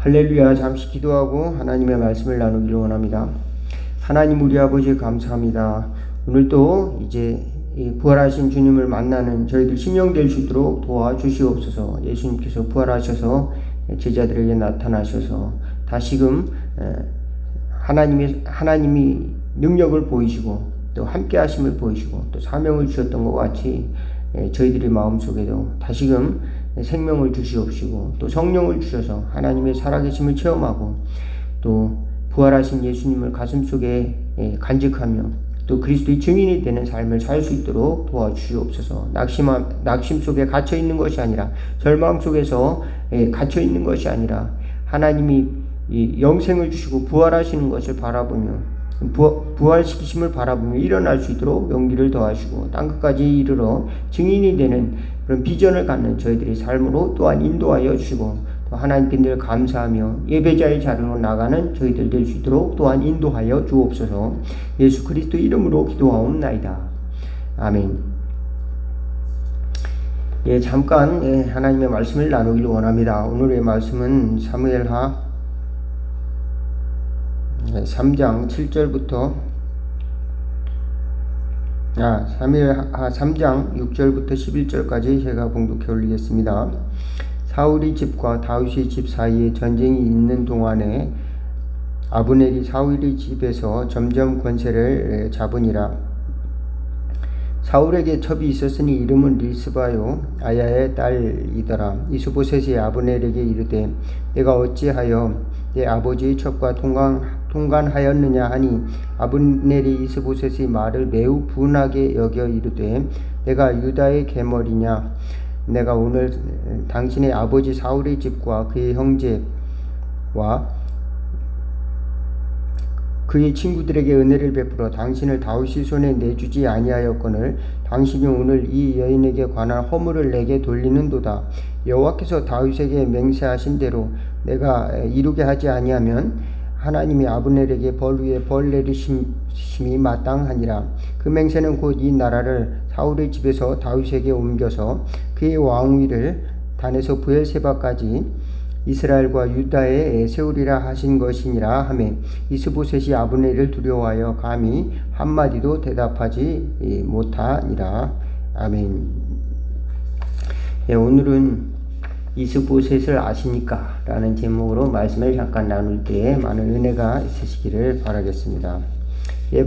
할렐루야. 잠시 기도하고 하나님의 말씀을 나누기를 원합니다. 하나님 우리 아버지 감사합니다. 오늘도 이제 부활하신 주님을 만나는 저희들 심령 될 수 있도록 도와주시옵소서. 예수님께서 부활하셔서 제자들에게 나타나셔서 다시금 하나님이 능력을 보이시고 또 함께 하심을 보이시고 또 사명을 주셨던 것 같이 저희들의 마음속에도 다시금 생명을 주시옵시고 또 성령을 주셔서 하나님의 살아계심을 체험하고 또 부활하신 예수님을 가슴속에 간직하며 또 그리스도의 증인이 되는 삶을 살 수 있도록 도와주시옵소서. 낙심 속에 갇혀 있는 것이 아니라 절망 속에서 갇혀 있는 것이 아니라 하나님이 영생을 주시고 부활하시는 것을 바라보며 부활시키심을 바라보며 일어날 수 있도록 용기를 더하시고 땅끝까지 이르러 증인이 되는 그런 비전을 갖는 저희들의 삶으로 또한 인도하여 주시고 또 하나님께 늘 감사하며 예배자의 자리로 나가는 저희들 될 수 있도록 또한 인도하여 주옵소서. 예수 그리스도 이름으로 기도하옵나이다. 아멘. 잠깐 하나님의 말씀을 나누기를 원합니다. 오늘의 말씀은 사무엘하 3장 7절부터 사무엘하 3장 6절부터 11절까지 제가 봉독해 올리겠습니다. 사울의 집과 다윗의 집 사이에 전쟁이 있는 동안에 아브넬이 사울의 집에서 점점 권세를 잡으니라. 사울에게 첩이 있었으니 이름은 리스바요 아야의 딸이더라. 이스보셋이 아브넬에게 이르되 내가 어찌하여 내 아버지의 첩과 통관하였느냐 하니 아브넬이 이스보셋의 말을 매우 분하게 여겨 이르되 내가 유다의 계머리냐. 내가 오늘 당신의 아버지 사울의 집과 그의 형제와 그의 친구들에게 은혜를 베풀어 당신을 다윗의 손에 내주지 아니하였거늘 당신이 오늘 이 여인에게 관한 허물을 내게 돌리는도다. 여호와께서 다윗에게 맹세하신 대로 내가 이루게 하지 아니하면 하나님이 아브넬에게 벌 위에 벌 내리심이 마땅하니라. 그 맹세는 곧 이 나라를 사울의 집에서 다윗에게 옮겨서 그의 왕위를 단에서 브엘세바까지 이스라엘과 유다에 세우리라 하신 것이니라 하매 이스보셋이 아브넬을 두려워하여 감히 한마디도 대답하지 못하니라. 아멘. 오늘은 이스보셋을 아십니까? 라는 제목으로 말씀을 잠깐 나눌 때에 많은 은혜가 있으시기를 바라겠습니다.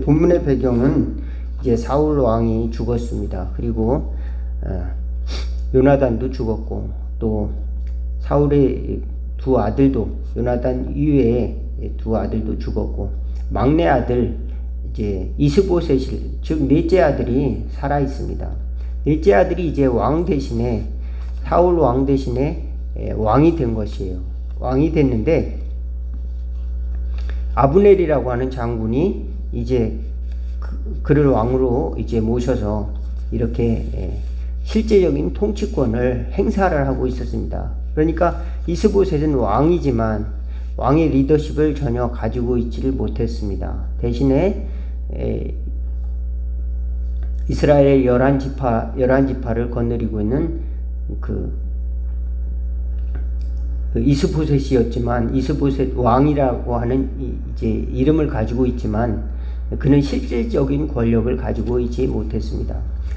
본문의 배경은 이제 사울 왕이 죽었습니다. 그리고 요나단도 죽었고 또 사울의 두 아들도 요나단 이외에 두 아들도 죽었고 막내 아들 이제 이스보셋이 즉 넷째 아들이 살아 있습니다. 넷째 아들이 이제 왕 대신에 사울 왕 대신에 왕이 된 것이에요. 왕이 됐는데 아브넬이라고 하는 장군이 이제 그를 왕으로 이제 모셔서 이렇게 실제적인 통치권을 행사를 하고 있었습니다. 그러니까 이스보셋은 왕이지만 왕의 리더십을 전혀 가지고 있지를 못했습니다. 대신에 이스라엘의 11지파를 거느리고 있는 그 이스보셋이었지만 이스보셋 왕이라고 하는 이제 이름을 가지고 있지만 그는 실질적인 권력을 가지고 있지 못했습니다.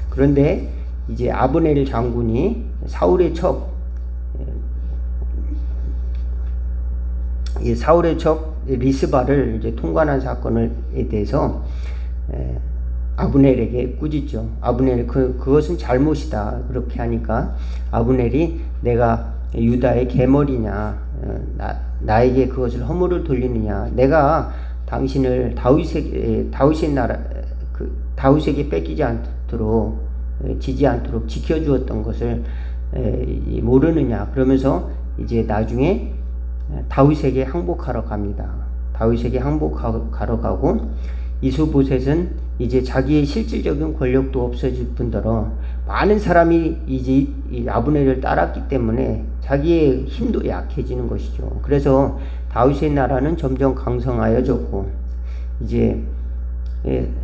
그런데 이제 아브넬 장군이 사울의 첩 리스바를 이제 통관한 사건에 대해서 아브넬에게 꾸짖죠. 아브넬 그것은 잘못이다. 그렇게 하니까 아브넬이 내가 유다의 계머리냐, 나에게 그것을 허물을 돌리느냐, 내가 당신을 다윗의 나라 다윗에게 뺏기지 않도록 지지 않도록 지켜주었던 것을 모르느냐. 그러면서 이제 나중에 다윗에게 항복하러 갑니다. 다윗에게 항복하러 가고 이스보셋은 이제 자기의 실질적인 권력도 없어질 뿐더러 많은 사람이 이제 아브넬을 따랐기 때문에 자기의 힘도 약해지는 것이죠. 그래서 다윗의 나라는 점점 강성하여졌고 이제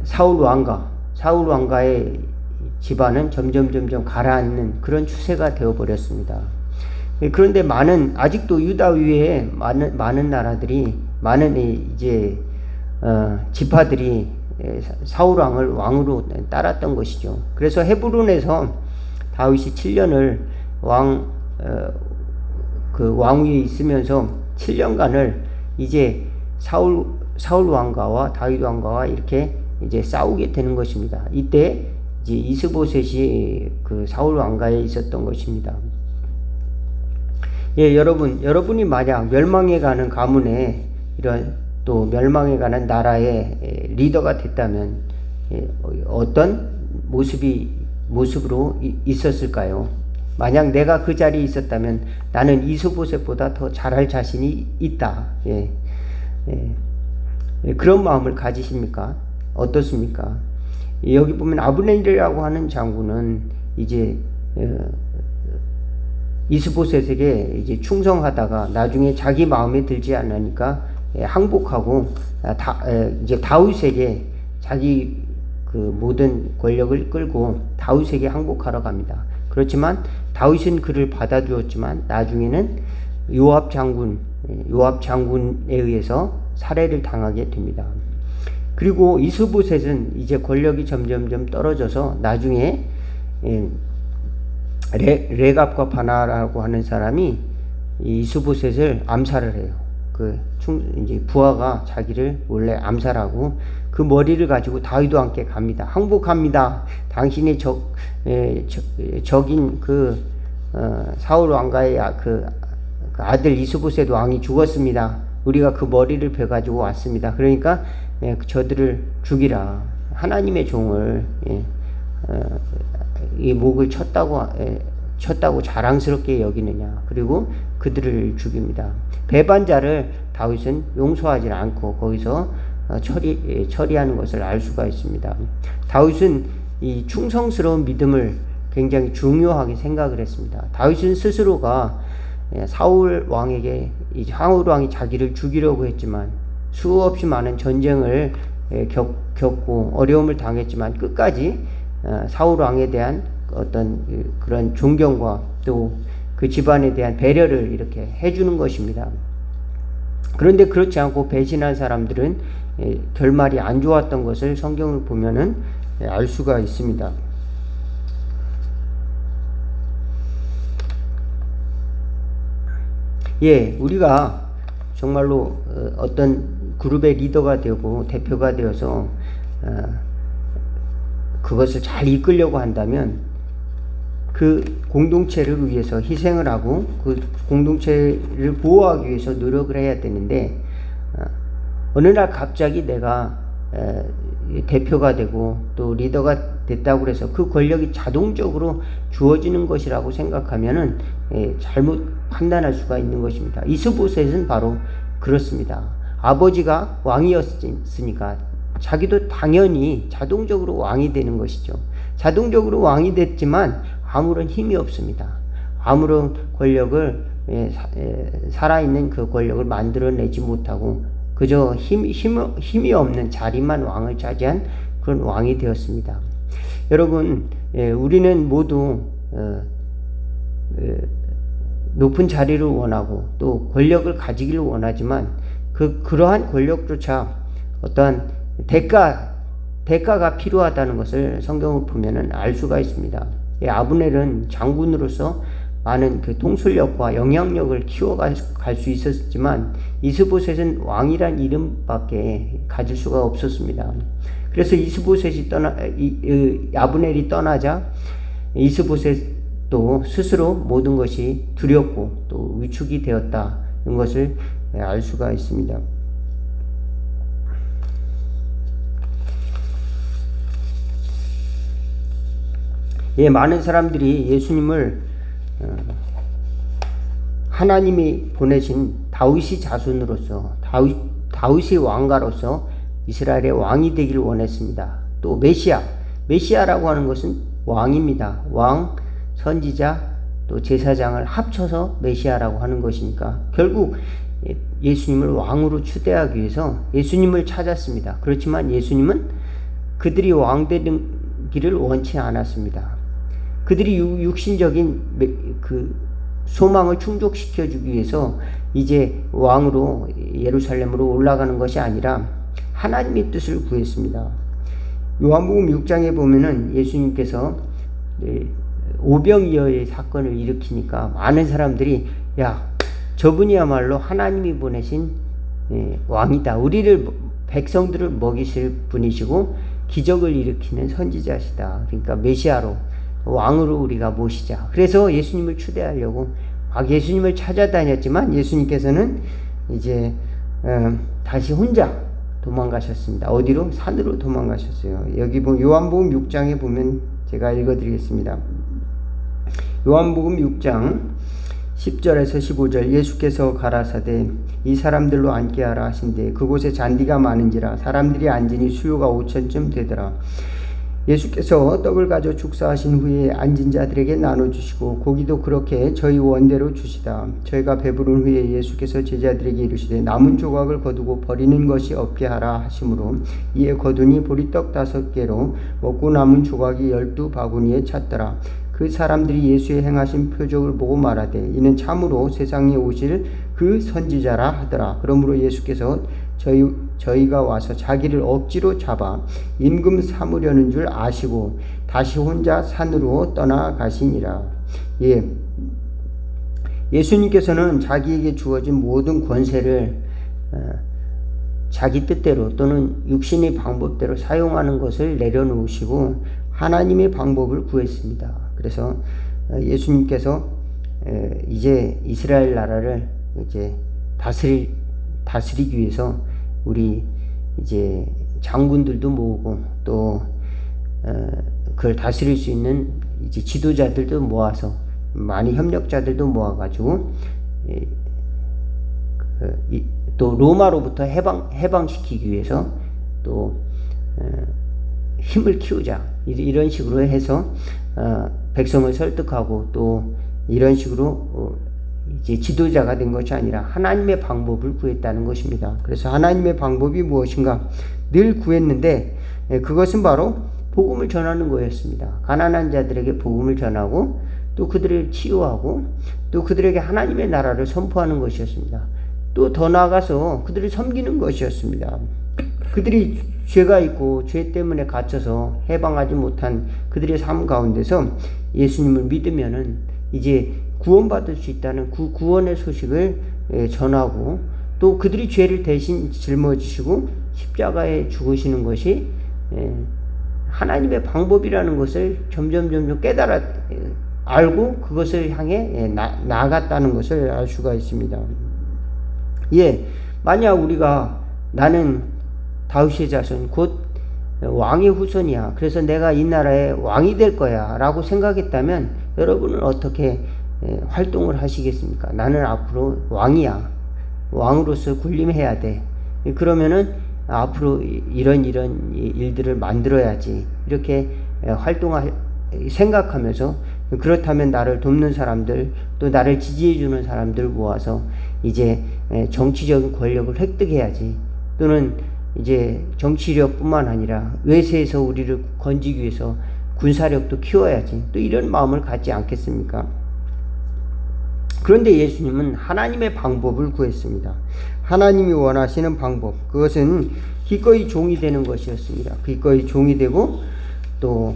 사울 왕가의 집안은 점점 가라앉는 그런 추세가 되어버렸습니다. 그런데 아직도 유다 위에 많은 나라들이, 많은 이제 지파들이 사울 왕을 왕으로 따랐던 것이죠. 그래서 헤브론에서 다윗이 7년을 왕위에 있으면서 7년간을 이제 사울 왕가와 다윗 왕가와 이렇게 이제 싸우게 되는 것입니다. 이때 이제 이스보셋이 그 사울 왕가에 있었던 것입니다. 예, 여러분이 만약 멸망해 가는 가문에 또 멸망해 가는 나라의 리더가 됐다면 어떤 모습으로 있었을까요? 만약 내가 그 자리에 있었다면 나는 이스보셋보다 더 잘할 자신이 있다. 그런 마음을 가지십니까? 어떻습니까? 여기 보면 아브넬이라고 하는 장군은 이제 이스보셋에게 이제 충성하다가 나중에 자기 마음에 들지 않으니까 항복하고 이제 다윗에게 자기 그 모든 권력을 끌고 다윗에게 항복하러 갑니다. 그렇지만 다윗은 그를 받아주었지만 나중에는 요압 장군에 의해서 살해를 당하게 됩니다. 그리고 이스보셋은 이제 권력이 점점점 떨어져서 나중에 레갑과 바나라고 하는 사람이 이스보셋을 암살을 해요. 이제 부하가 자기를 원래 암살하고 그 머리를 가지고 다윗과 함께 갑니다. 항복합니다. 당신의 적인 사울 왕가의 그 아들 이스보셋 왕이 죽었습니다. 우리가 그 머리를 베 가지고 왔습니다. 그러니까 저들을 죽이라. 하나님의 종을 이 목을 쳤다고 자랑스럽게 여기느냐. 그리고 그들을 죽입니다. 배반자를 다윗은 용서하지 않고 거기서 처리하는 것을 알 수가 있습니다. 다윗은 이 충성스러운 믿음을 굉장히 중요하게 생각을 했습니다. 다윗은 스스로가 사울 왕이 자기를 죽이려고 했지만 수없이 많은 전쟁을 겪고 어려움을 당했지만 끝까지 사울 왕에 대한 어떤 그런 존경과 또 그 집안에 대한 배려를 이렇게 해주는 것입니다. 그런데 그렇지 않고 배신한 사람들은 결말이 안 좋았던 것을 성경을 보면은 알 수가 있습니다. 우리가 정말로 어떤 그룹의 리더가 되고 대표가 되어서 그것을 잘 이끌려고 한다면 그 공동체를 위해서 희생을 하고 그 공동체를 보호하기 위해서 노력을 해야 되는데 어느 날 갑자기 내가 대표가 되고 또 리더가 됐다고 해서 그 권력이 자동적으로 주어지는 것이라고 생각하면은 잘못 판단할 수가 있는 것입니다. 이스보셋은 바로 그렇습니다. 아버지가 왕이었으니까 자기도 당연히 자동적으로 왕이 되는 것이죠. 자동적으로 왕이 됐지만 아무런 힘이 없습니다. 아무런 권력을 살아있는 그 권력을 만들어내지 못하고 그저 힘이 없는 자리만 왕을 차지한 그런 왕이 되었습니다. 여러분, 우리는 모두 높은 자리를 원하고 또 권력을 가지기를 원하지만 그러한 권력조차 어떠한 대가가 필요하다는 것을 성경을 보면은 알 수가 있습니다. 아브넬은 장군으로서 많은 그 통솔력과 영향력을 키워갈 수 있었지만 이스보셋은 왕이란 이름밖에 가질 수가 없었습니다. 그래서 아브넬이 떠나자 이스보셋도 스스로 모든 것이 두렵고 또 위축이 되었다는 것을 알 수가 있습니다. 많은 사람들이 예수님을 하나님이 보내신 다윗의 자손으로서 다윗의 왕가로서 이스라엘의 왕이 되기를 원했습니다. 또 메시아라고 하는 것은 왕입니다. 왕, 선지자, 또 제사장을 합쳐서 메시아라고 하는 것이니까 결국 예수님을 왕으로 추대하기 위해서 예수님을 찾았습니다. 그렇지만 예수님은 그들이 왕 되기를 원치 않았습니다. 그들이 육신적인 소망을 충족시켜 주기 위해서 이제 왕으로 예루살렘으로 올라가는 것이 아니라 하나님의 뜻을 구했습니다. 요한복음 6장에 보면은 예수님께서 오병이어의 사건을 일으키니까 많은 사람들이 야, 저분이야말로 하나님이 보내신 왕이다. 우리를 백성들을 먹이실 분이시고 기적을 일으키는 선지자시다. 그러니까 메시아로 왕으로 우리가 모시자. 그래서 예수님을 추대하려고 막 예수님을 찾아다녔지만 예수님께서는 이제 다시 혼자 도망가셨습니다. 어디로? 산으로 도망가셨어요. 여기 요한복음 6장에 보면 제가 읽어드리겠습니다. 요한복음 6장 10절에서 15절 예수께서 가라사대 이 사람들로 앉게 하라 하신대 그곳에 잔디가 많은지라 사람들이 앉으니 수요가 5천쯤 되더라. 예수께서 떡을 가져 축사하신 후에 앉은 자들에게 나눠주시고 고기도 그렇게 저희 원대로 주시다. 저희가 배부른 후에 예수께서 제자들에게 이르시되 남은 조각을 거두고 버리는 것이 없게 하라 하시므로 이에 거두니 보리떡 5개로 먹고 남은 조각이 12바구니에 찼더라. 그 사람들이 예수의 행하신 표적을 보고 말하되 이는 참으로 세상에 오실 그 선지자라 하더라. 그러므로 예수께서 저희가 와서 자기를 억지로 잡아 임금 삼으려는 줄 아시고 다시 혼자 산으로 떠나가시니라. 예수님께서는 자기에게 주어진 모든 권세를 자기 뜻대로 또는 육신의 방법대로 사용하는 것을 내려놓으시고 하나님의 방법을 구했습니다. 그래서 예수님께서 이제 이스라엘 나라를 이제 다스리기 위해서 우리 이제 장군들도 모으고 또 그걸 다스릴 수 있는 이제 지도자들도 모아서 많이 협력자들도 모아가지고 또 로마로부터 해방시키기 위해서 또 힘을 키우자 이런 식으로 해서 백성을 설득하고 또 이런 식으로 이제 지도자가 된 것이 아니라 하나님의 방법을 구했다는 것입니다. 그래서 하나님의 방법이 무엇인가 늘 구했는데 그것은 바로 복음을 전하는 거였습니다. 가난한 자들에게 복음을 전하고 또 그들을 치유하고 또 그들에게 하나님의 나라를 선포하는 것이었습니다. 또 더 나아가서 그들을 섬기는 것이었습니다. 그들이 죄가 있고 죄 때문에 갇혀서 해방하지 못한 그들의 삶 가운데서 예수님을 믿으면은 이제 구원받을 수 있다는 그 구원의 소식을 전하고 또 그들이 죄를 대신 짊어지시고 십자가에 죽으시는 것이 하나님의 방법이라는 것을 점점 알고 그것을 향해 나아갔다는 것을 알 수가 있습니다. 만약 우리가 나는 다윗의 자손 곧 왕의 후손이야. 그래서 내가 이 나라의 왕이 될 거야 라고 생각했다면 여러분은 어떻게 활동을 하시겠습니까? 나는 앞으로 왕이야. 왕으로서 군림해야 돼. 그러면은 앞으로 이런 일들을 만들어야지. 이렇게 생각하면서 그렇다면 나를 돕는 사람들 또 나를 지지해주는 사람들 모아서 이제 정치적인 권력을 획득해야지. 또는 이제 정치력뿐만 아니라 외세에서 우리를 건지기 위해서 군사력도 키워야지. 또 이런 마음을 갖지 않겠습니까? 그런데 예수님은 하나님의 방법을 구했습니다. 하나님이 원하시는 방법, 그것은 기꺼이 종이 되는 것이었습니다. 기꺼이 종이 되고 또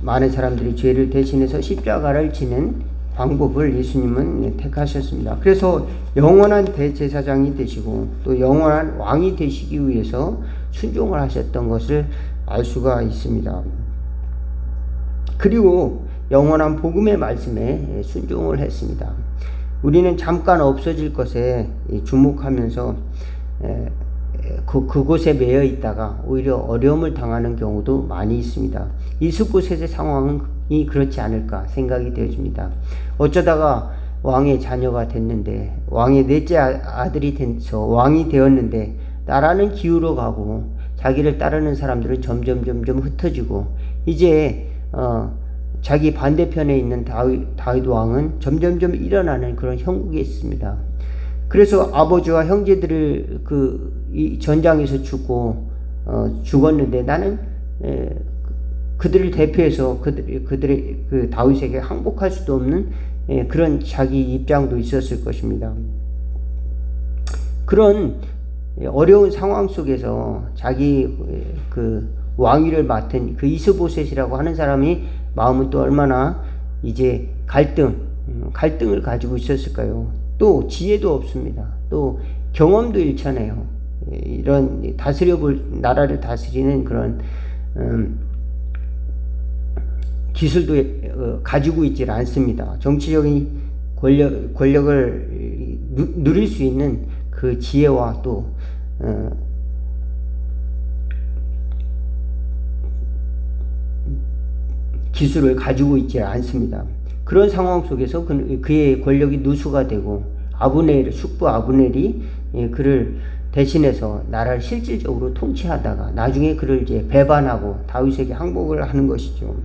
많은 사람들이 죄를 대신해서 십자가를 지는 방법을 예수님은 택하셨습니다. 그래서 영원한 대제사장이 되시고 또 영원한 왕이 되시기 위해서 순종을 하셨던 것을 알 수가 있습니다. 그리고 영원한 복음의 말씀에 순종을 했습니다. 우리는 잠깐 없어질 것에 주목하면서 그곳에 매여 있다가 오히려 어려움을 당하는 경우도 많이 있습니다. 이스보셋의 상황이 그렇지 않을까 생각이 되어집니다. 어쩌다가 왕의 자녀가 됐는데 왕의 넷째 아들이 돼서 왕이 되었는데 나라는 기울어가고 자기를 따르는 사람들은 점점 흩어지고 이제 자기 반대편에 있는 다윗 왕은 점점 일어나는 그런 형국에 있습니다. 그래서 아버지와 형제들을 이 전장에서 죽었는데 나는 그들을 대표해서 그들의 다윗에게 항복할 수도 없는 그런 자기 입장도 있었을 것입니다. 그런 어려운 상황 속에서 자기 그 왕위를 맡은 그 이스보셋이라고 하는 사람이 마음은 또 얼마나 이제 갈등을 가지고 있었을까요? 또 지혜도 없습니다. 또 경험도 일천해요. 이런 나라를 다스리는 그런 기술도 가지고 있질 않습니다. 정치적인 권력을 누릴 수 있는 그 지혜와 또 기술을 가지고 있지 않습니다. 그런 상황 속에서 그의 권력이 누수가 되고 숙부 아브넬이 그를 대신해서 나라를 실질적으로 통치하다가 나중에 그를 이제 배반하고 다윗에게 항복을 하는 것이죠.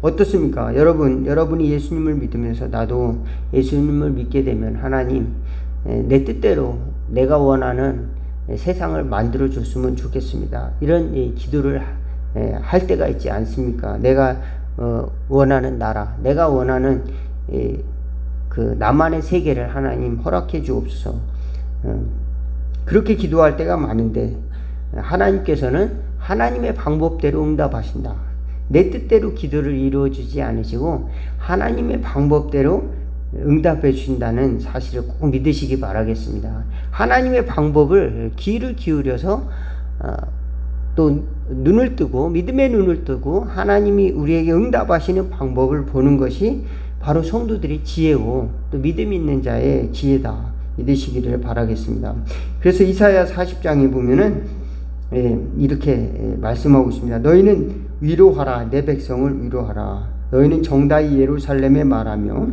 어떻습니까? 여러분이 예수님을 믿으면서 나도 예수님을 믿게 되면 하나님, 내 뜻대로 내가 원하는 세상을 만들어 줬으면 좋겠습니다. 이런 기도를 할 때가 있지 않습니까? 내가 원하는 나라, 내가 원하는 그 나만의 세계를 하나님 허락해 주옵소서. 그렇게 기도할 때가 많은데 하나님께서는 하나님의 방법대로 응답하신다. 내 뜻대로 기도를 이루어주지 않으시고 하나님의 방법대로 응답해 주신다는 사실을 꼭 믿으시기 바라겠습니다. 하나님의 방법을 귀를 기울여서 또 눈을 뜨고 믿음의 눈을 뜨고 하나님이 우리에게 응답하시는 방법을 보는 것이 바로 성도들의 지혜고 또 믿음 있는 자의 지혜다 믿으시기를 바라겠습니다. 그래서 이사야 40장에 보면은 이렇게 말씀하고 있습니다. 너희는 위로하라, 내 백성을 위로하라. 너희는 정다이 예루살렘에 말하며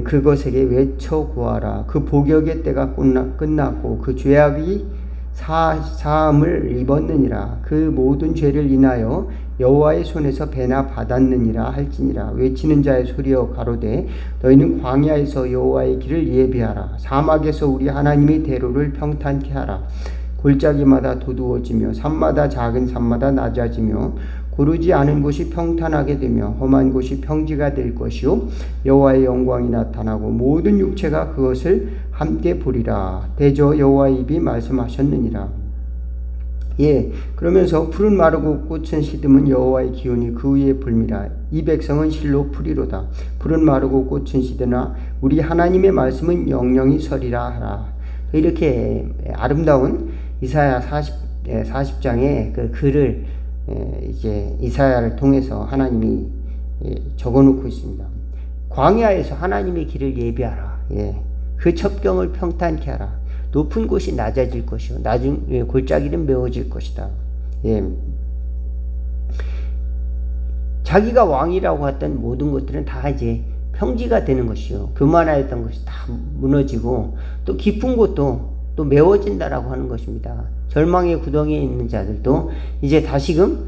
그것에게 외쳐 구하라. 그 복역의 때가 끝났고 그 죄악이 사함을 입었느니라. 그 모든 죄를 인하여 여호와의 손에서 배나 받았느니라 할지니라. 외치는 자의 소리여 가로되 너희는 광야에서 여호와의 길을 예비하라. 사막에서 우리 하나님의 대로를 평탄케 하라. 골짜기마다 도두어지며 산마다 작은 산마다 낮아지며 고르지 않은 곳이 평탄하게 되며 험한 곳이 평지가 될 것이요 여호와의 영광이 나타나고 모든 육체가 그것을 함께 보리라. 대저 여호와의 입이 말씀하셨느니라. 그러면서 푸른 마르고 꽃은 시듬은 여호와의 기운이 그 위에 불미라. 이 백성은 실로 풀이로다. 푸른 마르고 꽃은 시드나 우리 하나님의 말씀은 영영이 서리라 하라. 이렇게 아름다운 이사야 40장의 그 글을 이제 이사야를 통해서 하나님이 적어놓고 있습니다. 광야에서 하나님의 길을 예비하라. 그 첩경을 평탄케 하라. 높은 곳이 낮아질 것이요 골짜기는 메워질 것이다. 자기가 왕이라고 했던 모든 것들은 다 이제 평지가 되는 것이요 교만하였던 것이 다 무너지고 또 깊은 곳도 또 메워진다라고 하는 것입니다. 절망의 구덩이에 있는 자들도 이제 다시금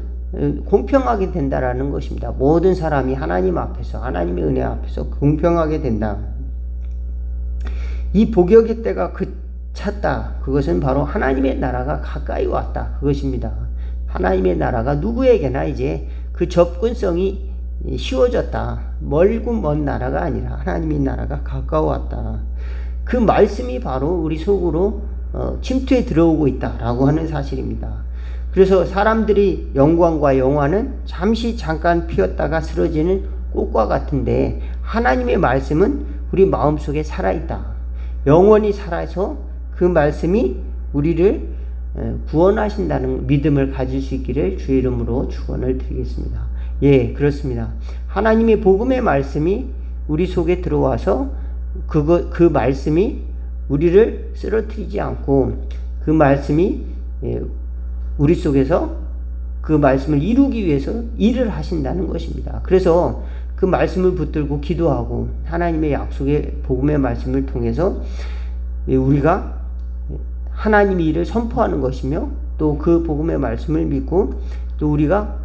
공평하게 된다라는 것입니다. 모든 사람이 하나님 앞에서 하나님의 은혜 앞에서 공평하게 된다. 이 복역의 때가 찼다. 그것은 바로 하나님의 나라가 가까이 왔다. 그것입니다. 하나님의 나라가 누구에게나 이제 그 접근성이 쉬워졌다. 멀고 먼 나라가 아니라 하나님의 나라가 가까워왔다. 그 말씀이 바로 우리 속으로 침투해 들어오고 있다라고 하는 사실입니다. 그래서 사람들이 영광과 영화는 잠깐 피었다가 쓰러지는 꽃과 같은데 하나님의 말씀은 우리 마음속에 살아있다. 영원히 살아서 그 말씀이 우리를 구원하신다는 믿음을 가질 수 있기를 주의 이름으로 축원을 드리겠습니다. 그렇습니다. 하나님의 복음의 말씀이 우리 속에 들어와서 그 말씀이 우리를 쓰러뜨리지 않고 그 말씀이 우리 속에서 그 말씀을 이루기 위해서 일을 하신다는 것입니다. 그래서 그 말씀을 붙들고 기도하고 하나님의 약속의 복음의 말씀을 통해서 우리가 하나님의 일을 선포하는 것이며 또 그 복음의 말씀을 믿고 또 우리가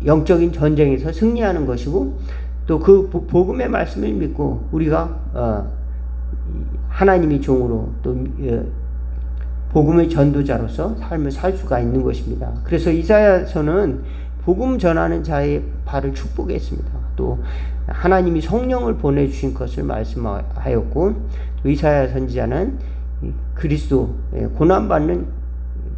영적인 전쟁에서 승리하는 것이고 또 그 복음의 말씀을 믿고 우리가 하나님의 종으로 또 복음의 전도자로서 삶을 살 수가 있는 것입니다. 그래서 이사야서는 복음 전하는 자의 발을 축복했습니다. 또 하나님이 성령을 보내주신 것을 말씀하였고, 이사야 선지자는 그리스도 고난받는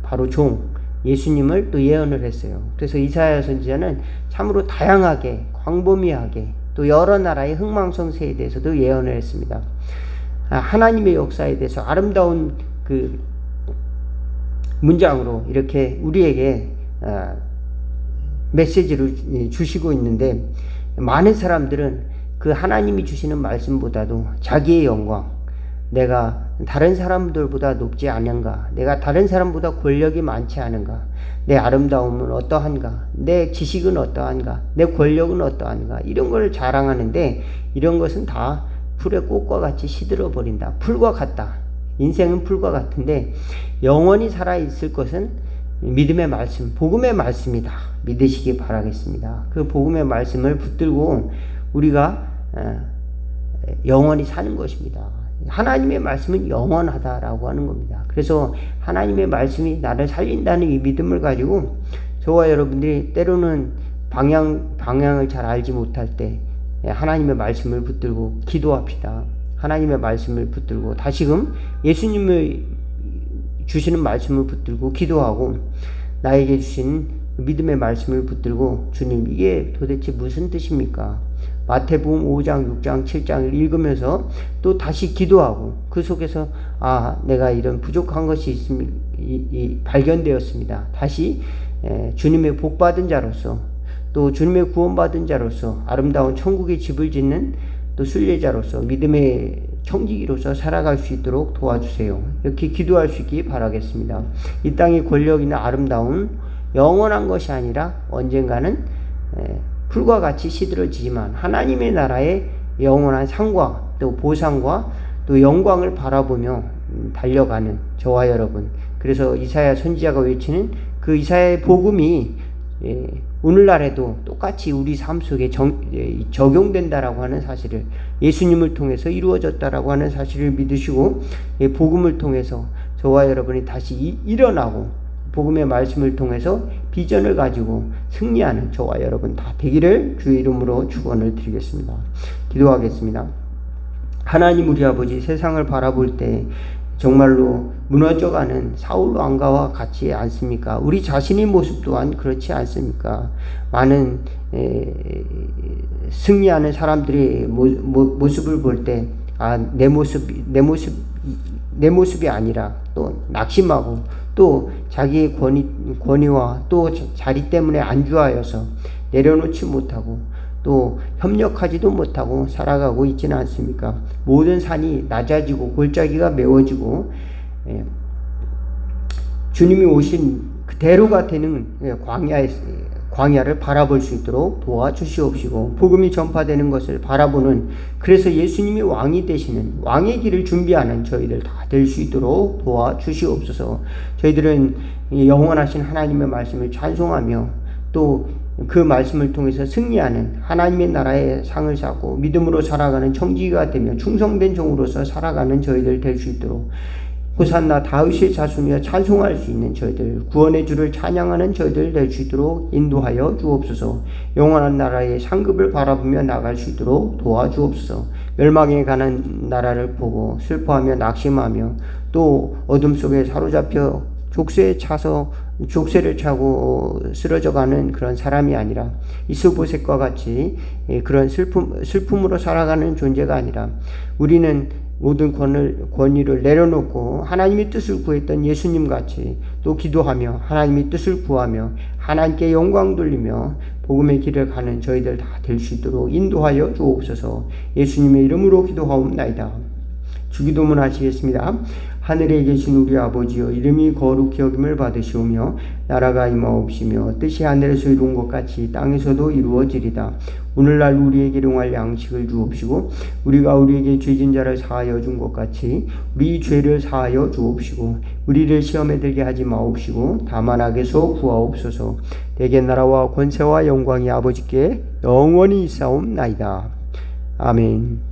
바로 종 예수님을 또 예언을 했어요. 그래서 이사야 선지자는 참으로 다양하게 광범위하게 또 여러 나라의 흥망성쇠에 대해서도 예언을 했습니다. 하나님의 역사에 대해서 아름다운 그 문장으로 이렇게 우리에게 메시지를 주시고 있는데, 많은 사람들은 그 하나님이 주시는 말씀보다도 자기의 영광, 내가 다른 사람들보다 높지 않은가, 내가 다른 사람보다 권력이 많지 않은가, 내 아름다움은 어떠한가, 내 지식은 어떠한가, 내 권력은 어떠한가, 이런 걸 자랑하는데, 이런 것은 다 풀의 꽃과 같이 시들어 버린다. 풀과 같다. 인생은 풀과 같은데 영원히 살아있을 것은 믿음의 말씀, 복음의 말씀이다. 믿으시기 바라겠습니다. 그 복음의 말씀을 붙들고 우리가 영원히 사는 것입니다. 하나님의 말씀은 영원하다라고 하는 겁니다. 그래서 하나님의 말씀이 나를 살린다는 이 믿음을 가지고 저와 여러분들이 때로는 방향을 잘 알지 못할 때 하나님의 말씀을 붙들고 기도합시다. 하나님의 말씀을 붙들고 다시금 예수님을 주시는 말씀을 붙들고 기도하고, 나에게 주신 믿음의 말씀을 붙들고, 주님 이게 도대체 무슨 뜻입니까? 마태복음 5장, 6장, 7장을 읽으면서 또 다시 기도하고, 그 속에서 내가 이런 부족한 것이 발견되었습니다. 다시 주님의 복받은 자로서, 또 주님의 구원받은 자로서, 아름다운 천국의 집을 짓는 또 순례자로서, 믿음의 청지기로서 살아갈 수 있도록 도와주세요. 이렇게 기도할 수 있기 바라겠습니다. 이 땅의 권력이나 아름다움 영원한 것이 아니라 언젠가는 풀과 같이 시들어지지만 하나님의 나라의 영원한 상과 또 보상과 또 영광을 바라보며 달려가는 저와 여러분, 그래서 이사야 선지자가 외치는 그 이사야의 복음이 오늘날에도 똑같이 우리 삶 속에 적용된다라고 하는 사실을, 예수님을 통해서 이루어졌다라고 하는 사실을 믿으시고, 복음을 통해서 저와 여러분이 다시 일어나고 복음의 말씀을 통해서 비전을 가지고 승리하는 저와 여러분 다 되기를 주의 이름으로 축원을 드리겠습니다. 기도하겠습니다. 하나님 우리 아버지, 세상을 바라볼 때 정말로 무너져가는 사울 왕가와 같지 않습니까? 우리 자신의 모습 또한 그렇지 않습니까? 많은 승리하는 사람들의 모습을 볼 때 내 모습이 아니라 또 낙심하고, 또 자기의 권위와 또 자리 때문에 안주하여서 내려놓지 못하고 또 협력하지도 못하고 살아가고 있지는 않습니까? 모든 산이 낮아지고 골짜기가 메워지고 주님이 오신 그대로가 되는 광야를 바라볼 수 있도록 도와주시옵시고, 복음이 전파되는 것을 바라보는, 그래서 예수님이 왕이 되시는 왕의 길을 준비하는 저희들 다 될 수 있도록 도와주시옵소서. 저희들은 영원하신 하나님의 말씀을 찬송하며 또 그 말씀을 통해서 승리하는 하나님의 나라의 상을 쌓고 믿음으로 살아가는 청지기가 되며 충성된 종으로서 살아가는 저희들 될 수 있도록, 호산나 다윗의 자손이여 찬송할 수 있는 저희들, 구원의 주를 찬양하는 저희들 될 수 있도록 인도하여 주옵소서. 영원한 나라의 상급을 바라보며 나갈 수 있도록 도와주옵소서. 멸망에 가는 나라를 보고 슬퍼하며 낙심하며 또 어둠 속에 사로잡혀 족쇄를 차고 쓰러져가는 그런 사람이 아니라, 이스보셋과 같이 그런 슬픔으로 살아가는 존재가 아니라, 우리는 모든 권위를 내려놓고 하나님의 뜻을 구했던 예수님 같이 또 기도하며 하나님의 뜻을 구하며 하나님께 영광 돌리며 복음의 길을 가는 저희들 다 될 수 있도록 인도하여 주옵소서. 예수님의 이름으로 기도하옵나이다. 주기도문 하시겠습니다. 하늘에 계신 우리 아버지여, 이름이 거룩히 여김을 받으시오며 나라가 임하옵시며 뜻이 하늘에서 이룬 것 같이 땅에서도 이루어지리다. 오늘날 우리에게 일용할 양식을 주옵시고, 우리가 우리에게 죄진 자를 사하여 준 것 같이 우리 죄를 사하여 주옵시고, 우리를 시험에 들게 하지 마옵시고 다만 악에서 구하옵소서. 대개 나라와 권세와 영광이 아버지께 영원히 있사옵나이다. 아멘.